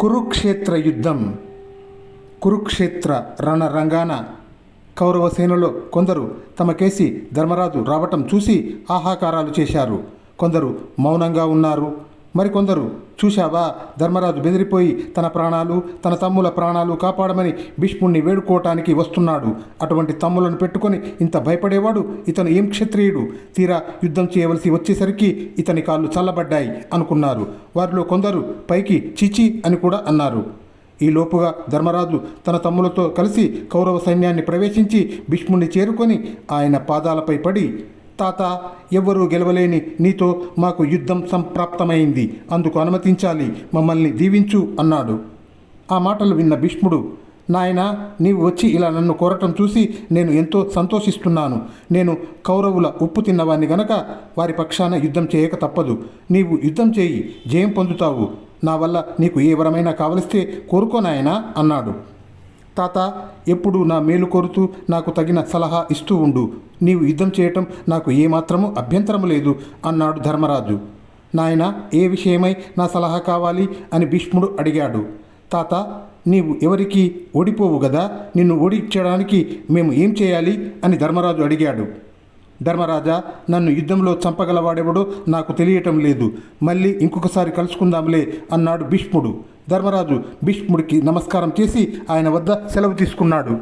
కురుక్షేత్ర యుద్ధం. కురుక్షేత్ర రణరంగాన కౌరవ సేనలో కొందరు తమకేసి ధర్మరాజు రావటం చూసి ఆహాకారాలు చేశారు. కొందరు మౌనంగా ఉన్నారు. మరికొందరు చూశావా, ధర్మరాజు బెదిరిపోయి తన ప్రాణాలు, తన తమ్ముల ప్రాణాలు కాపాడమని భీష్ముణ్ణి వేడుకోవటానికి వస్తున్నాడు. అటువంటి తమ్ములను పెట్టుకొని ఇంత భయపడేవాడు ఇతను ఏం క్షత్రియుడు? తీరా యుద్ధం చేయవలసి వచ్చేసరికి ఇతని కాళ్ళు చల్లబడ్డాయి అనుకున్నారు. వారిలో కొందరు పైకి చిచి అని కూడా అన్నారు. ఈ లోపుగా ధర్మరాజు తన తమ్ములతో కలిసి కౌరవ సైన్యాన్ని ప్రవేశించి భీష్ముణ్ణి చేరుకొని ఆయన పాదాలపై పడి, తాత, ఎవ్వరూ గెలవలేని నీతో మాకు యుద్ధం సంప్రాప్తమైంది, అందుకు అనుమతించాలి, మమ్మల్ని దీవించు అన్నాడు. ఆ మాటలు విన్న భీష్ముడు, నాయనా, నీవు వచ్చి ఇలా నన్ను కోరటం చూసి నేను ఎంతో సంతోషిస్తున్నాను. నేను కౌరవుల ఉప్పు తిన్నవాణ్ణి గనక వారి పక్షాన యుద్ధం చేయక తప్పదు. నీవు యుద్ధం చేయి, జయం పొందుతావు. నా వల్ల నీకు ఏ వరమైనా కావలిస్తే కోరుకోనాయనా అన్నాడు. తాత, ఎప్పుడు నా మేలు కోరుతూ నాకు తగిన సలహా ఇస్తూ ఉండు. నీవు యుద్ధం చేయటం నాకు ఏమాత్రము అభ్యంతరము లేదు అన్నాడు ధర్మరాజు. నాయన, ఏ విషయమై నా సలహా కావాలి అని భీష్ముడు అడిగాడు. తాత, నీవు ఎవరికి ఓడిపోవు గదా, నిన్ను ఓడించడానికి మేము ఏం చేయాలి అని ధర్మరాజు అడిగాడు. ధర్మరాజా, నన్ను యుద్ధంలో చంపగలవాడెవడో నాకు తెలియటం లేదు. మళ్ళీ ఇంకొకసారి కలుసుకుందాంలే అన్నాడు భీష్ముడు. ధర్మరాజు భీష్ముడికి నమస్కారం చేసి ఆయన వద్ద సెలవు తీసుకున్నాడు.